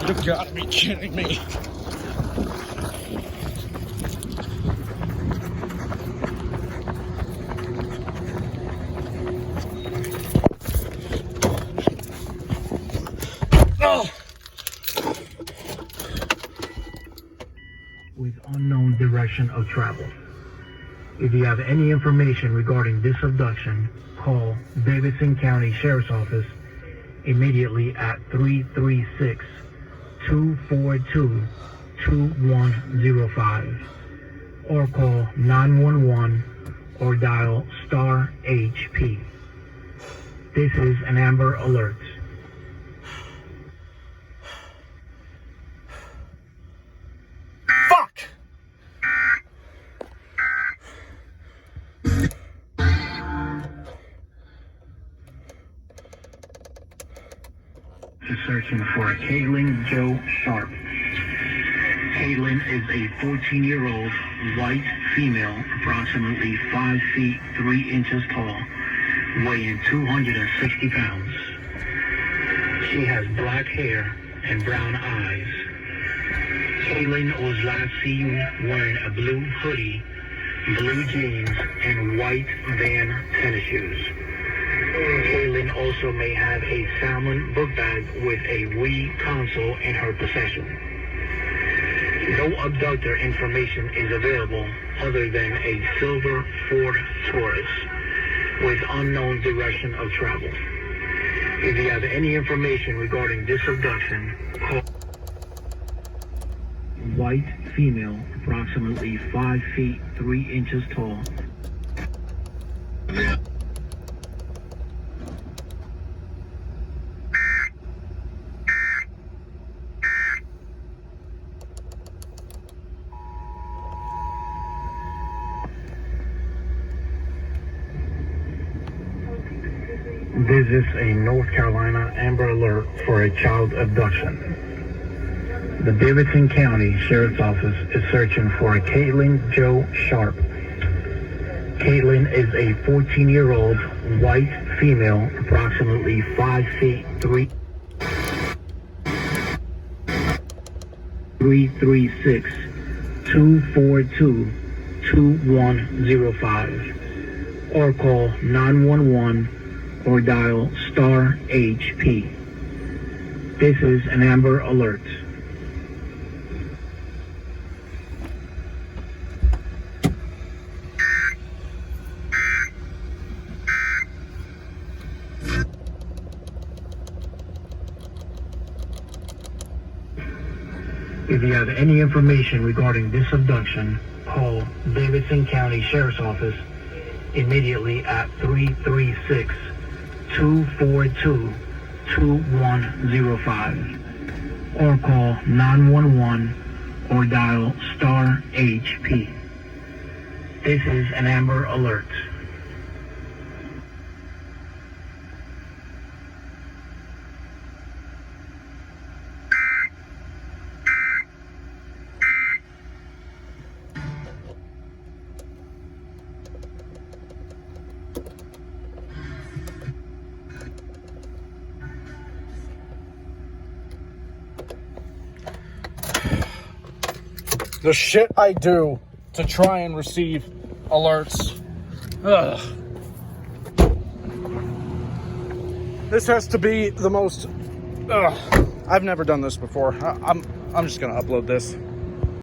You've got to be kidding me. Oh. With unknown direction of travel. If you have any information regarding this abduction, call Davidson County Sheriff's Office immediately at 336-242-2105 or call 911 or dial star HP. This is an Amber Alert. Fuck! Is searching for Caitlin Joe Sharp. Caitlin is a 14-year-old white female, approximately 5 feet 3 inches tall, weighing 260 pounds. She has black hair and brown eyes. Caitlin was last seen wearing a blue hoodie, blue jeans, and white Van tennis shoes. Caitlin also may have a salmon book bag with a Wii console in her possession. No abductor information is available other than a silver Ford Taurus with unknown direction of travel. If you have any information regarding this abduction, call white female, approximately 5 feet 3 inches tall. This is a North Carolina Amber Alert for a child abduction. The Davidson County Sheriff's Office is searching for Caitlin Joe Sharp. Caitlin is a 14-year-old white female, approximately 5 feet 336-242-2105 or call 911 or dial star HP. This is an Amber Alert. If you have any information regarding this abduction, call Davidson County Sheriff's Office immediately at 336-242-2105 or call 911 or dial star HP. This is an Amber Alert. The shit I do to try and receive alerts. Ugh. This has to be the most... I've never done this before. I'm just gonna upload this.